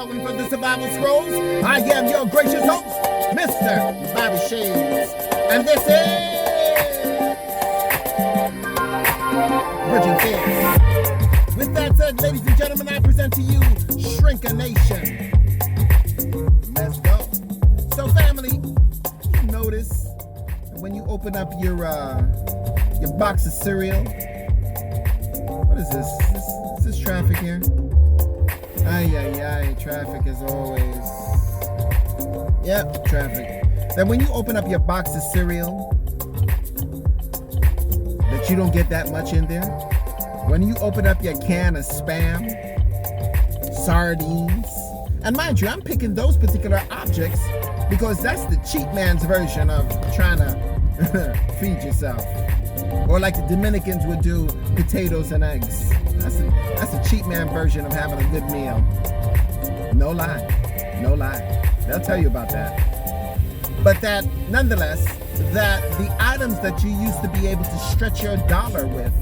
Welcome from the Survival Scrolls. I am your gracious host, Mr. Bobby Shades. And this is Bridging Fears. With that said, ladies and gentlemen, I present to you Shrink a Nation. Let's go. So family, you notice when you open up your box of cereal, what is this? Is this traffic here? Ay, traffic as always. Yep, traffic. Then when you open up your box of cereal, that you don't get that much in there. When you open up your can of Spam, sardines, and mind you, I'm picking those particular objects because that's the cheap man's version of trying to feed yourself. Or like the Dominicans would do, potatoes and eggs. That's a cheap man version of having a good meal. No lie. They'll tell you about that. But that, nonetheless, that the items that you used to be able to stretch your dollar with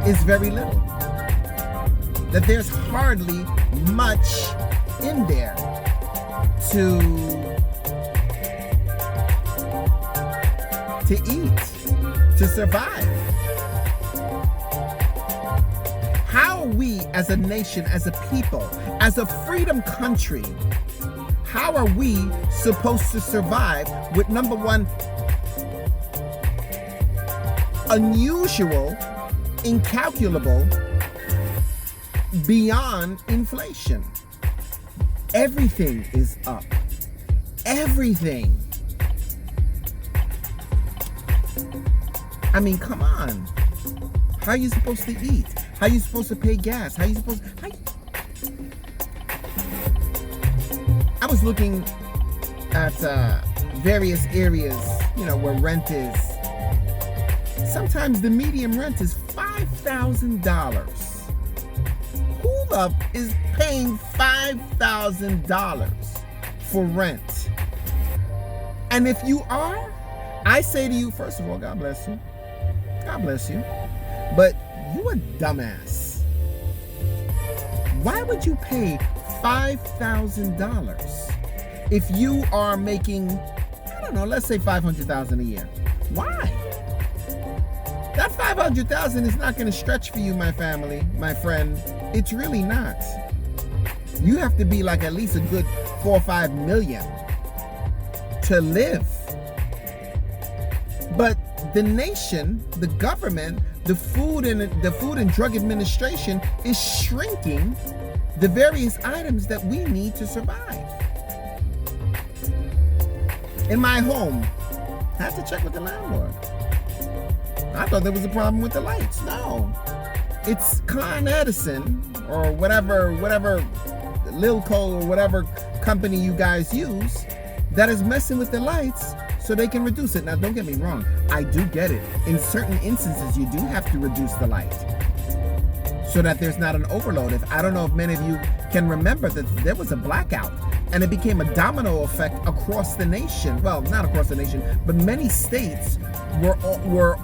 is very little. That there's hardly much in there to eat, to survive. How are we as a nation, as a people, as a freedom country, how are we supposed to survive with, number one, unusual, incalculable, beyond inflation? Everything is up. Everything. I mean, come on. How are you supposed to eat? How are you supposed to pay gas? I was looking at various areas, where rent is. Sometimes the median rent is $5,000. Who is paying $5,000 for rent? And if you are, I say to you, first of all, God bless you. God bless you. But you a dumbass. Why would you pay $5,000 if you are making, I don't know, let's say $500,000 a year? Why? That $500,000 is not going to stretch for you, my family, my friend. It's really not. You have to be like at least a good 4 or 5 million to live. But the nation, the government, the Food and Drug Administration is shrinking the various items that we need to survive. In my home, I had to check with the landlord. I thought there was a problem with the lights. No, it's Con Edison or whatever Lilco or whatever company you guys use that is messing with the lights so they can reduce it. Now, don't get me wrong. I do get it. In certain instances, you do have to reduce the light so that there's not an overload. I don't know if many of you can remember that there was a blackout and it became a domino effect across the nation. Well, not across the nation, but many states were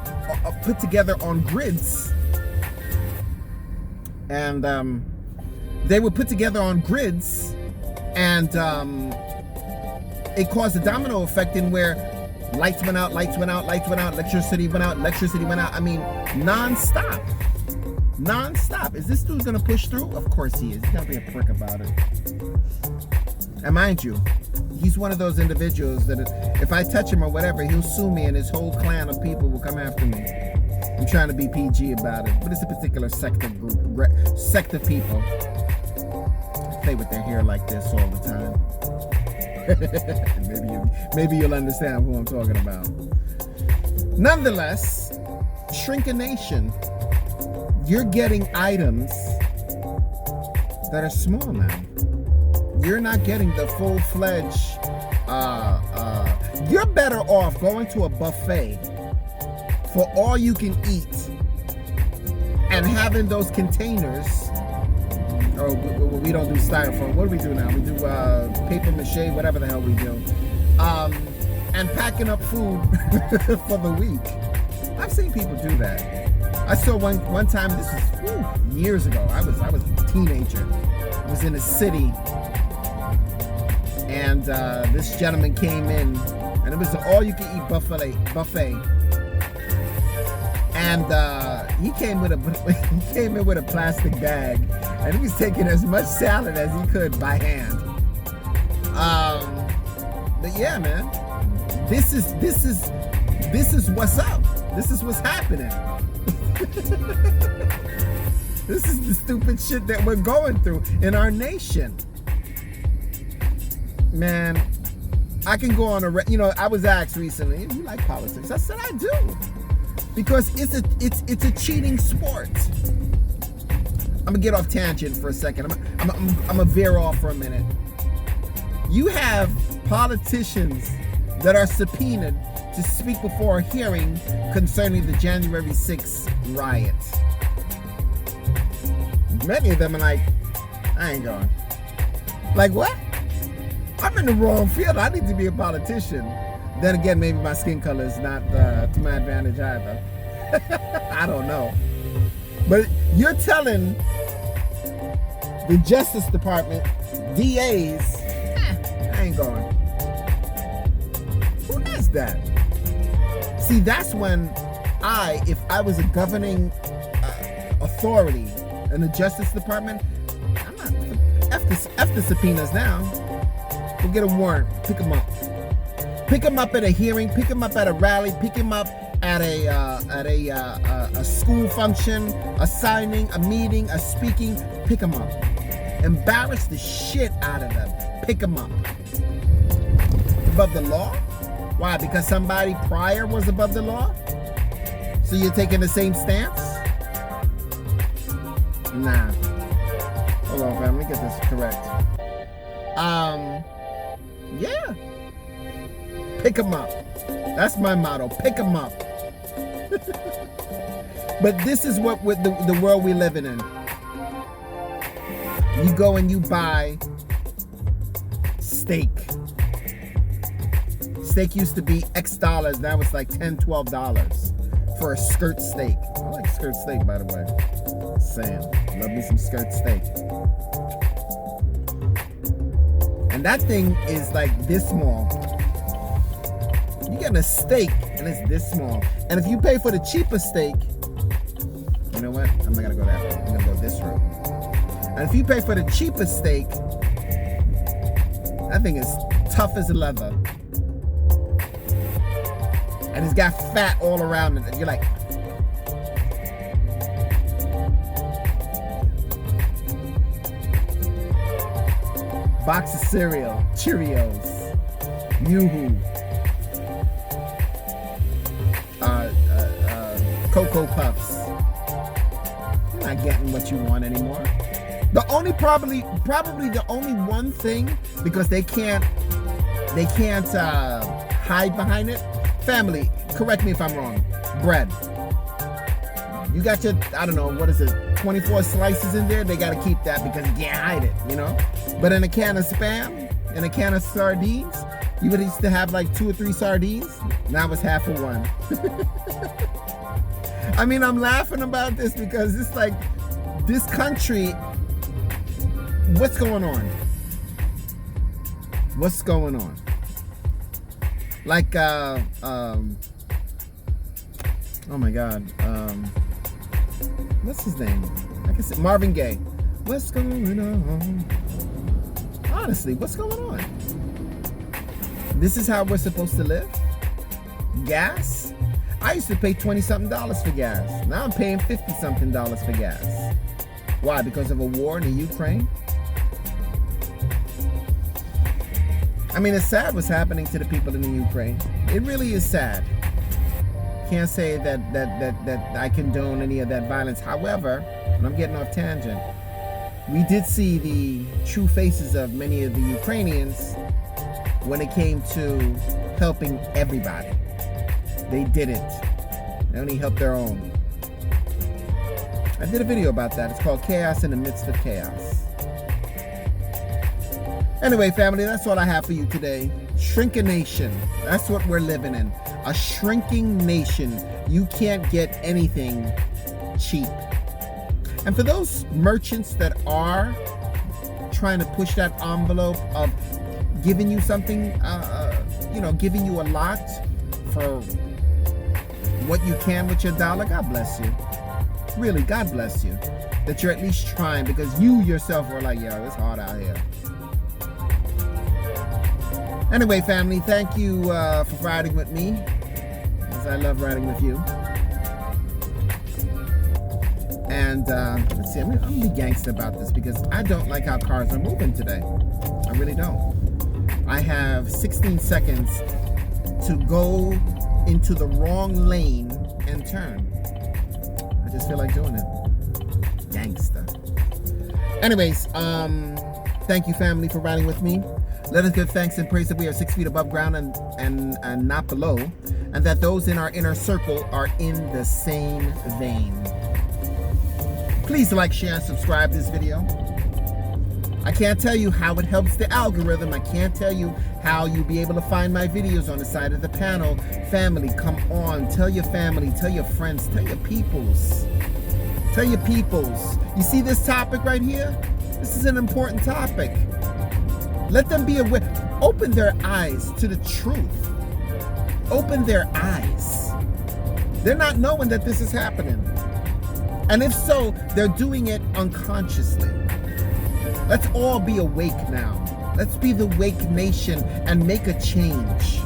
put together on grids. And they were put together on grids and it caused a domino effect in where lights went out, electricity went out. I mean, non-stop. Is this dude gonna push through? Of course he is. He's gonna be a prick about it. And mind you, he's one of those individuals that if I touch him or whatever, he'll sue me and his whole clan of people will come after me. I'm trying to be PG about it, but it's a particular sect of people. They play with their hair like this all the time. maybe you'll understand who I'm talking about. Nonetheless, Shrink a Nation, you're getting items that are small now. You're not getting the full-fledged, you're better off going to a buffet for all you can eat and having those containers. Oh, we don't do styrofoam. What do we do now? We do paper mache, whatever the hell we do. And packing up food for the week. I've seen people do that. I saw one time, this was years ago. I was a teenager. was in a city, and this gentleman came in, and it was an all-you-can-eat buffet, and he came in with a plastic bag, and he was taking as much salad as he could by hand. But yeah, man, this is what's up. This is what's happening. This is the stupid shit that we're going through in our nation. Man, I can go on I was asked recently, do you like politics? I said I do. Because it's a cheating sport. I'm gonna get off tangent for a second. I'm gonna veer off for a minute. You have politicians that are subpoenaed to speak before a hearing concerning the January 6th riots. Many of them are like, I ain't going. Like, what? I'm in the wrong field. I need to be a politician. Then again, maybe my skin color is not to my advantage either. I don't know. But you're telling the Justice Department, DAs, I ain't going. Who does that? See, that's when if I was a governing authority in the Justice Department, I'm not, F the subpoenas now. We'll get a warrant, pick them up. Pick them up at a hearing, pick them up at a rally, pick them up at a school function, a signing, a meeting, a speaking, pick them up. Embarrass the shit out of them. Pick them up. Above the law? Why? Because somebody prior was above the law? So you're taking the same stance? Nah. Hold on, fam. Let me get this correct. Yeah. Pick them up. That's my motto. Pick them up. But this is what with the world we're living in. You go and you buy steak. Steak used to be X dollars. Now it's like $10, $12 for a skirt steak. I like skirt steak, by the way. Saying, love me some skirt steak. And that thing is like this small. You get a steak and it's this small. And if you pay for the cheaper steak, you know what? I'm not gonna go that way. I'm gonna go this route. And if you pay for the cheaper steak, that thing is tough as leather. And it's got fat all around it. And you're like, box of cereal, Cheerios, Yoo-Hoo, Cocoa Puffs. You're not getting what you want anymore. The only probably the only one thing, because they can't hide behind it. Family, correct me if I'm wrong. Bread. You got your, I don't know, what is it, 24 slices in there? They got to keep that because you can't hide it, you know? But in a can of Spam, in a can of sardines, you would used to have like 2 or 3 sardines. Now it's half of one. I mean, I'm laughing about this because it's like, this country, what's going on? What's going on? Like, oh my God, what's his name? I can say Marvin Gaye. What's going on? Honestly, what's going on? This is how we're supposed to live? Gas? I used to pay $20-something for gas. Now I'm paying $50-something for gas. Why? Because of a war in the Ukraine? I mean, it's sad what's happening to the people in the Ukraine. It really is sad. Can't say that I condone any of that violence. However, and I'm getting off tangent, we did see the true faces of many of the Ukrainians when it came to helping everybody. They didn't. They only helped their own. I did a video about that. It's called Chaos in the Midst of Chaos. Anyway, family, that's all I have for you today. Shrinkination. That's what we're living in. A shrinking nation. You can't get anything cheap. And for those merchants that are trying to push that envelope of giving you something, giving you a lot for what you can with your dollar, God bless you. Really, God bless you. That you're at least trying, because you yourself were like, yo, it's hard out here. Anyway, family, thank you for riding with me, because I love riding with you. And let's see, I'm gonna be gangster about this, because I don't like how cars are moving today. I really don't. I have 16 seconds to go into the wrong lane and turn. I just feel like doing it. Gangster. Anyways, thank you, family, for riding with me. Let us give thanks and praise that we are 6 feet above ground and not below, and that those in our inner circle are in the same vein. Please like, share, and subscribe this video. I can't tell you how it helps the algorithm. I can't tell you how you'll be able to find my videos on the side of the panel. Family, come on. Tell your family, tell your friends, tell your peoples. Tell your peoples. You see this topic right here? This is an important topic. Let them be aware. Open their eyes to the truth. Open their eyes. They're not knowing that this is happening. And if so, they're doing it unconsciously. Let's all be awake now. Let's be the Wake Nation and make a change.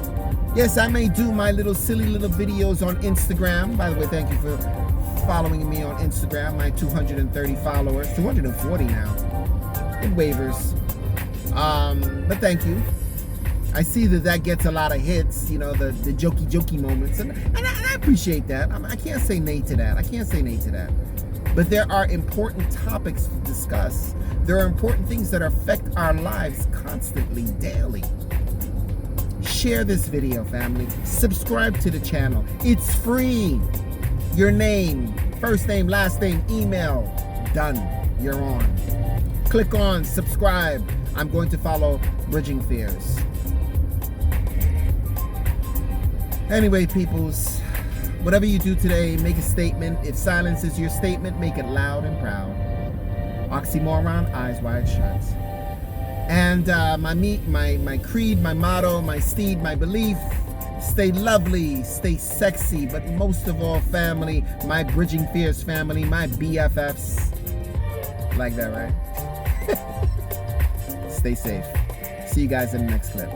Yes, I may do my silly little videos on Instagram. By the way, thank you for following me on Instagram. My 230 followers, 240 now. Good waivers. But thank you. I see that gets a lot of hits, the jokey moments, and I appreciate that. I can't say nay to that. But there are important topics to discuss. There are important things that affect our lives constantly, daily. Share this video, family. Subscribe to the channel. It's free. Your name, first name, last name, email, done. You're on. Click on subscribe. I'm going to follow Bridging Fears. Anyway, peoples, whatever you do today, make a statement. If silence is your statement, make it loud and proud. Oxymoron, eyes wide shut. And my creed, my motto, my steed, my belief: stay lovely, stay sexy, but most of all, family, my Bridging Fears family, my BFFs. Like that, right? Stay safe. See you guys in the next clip.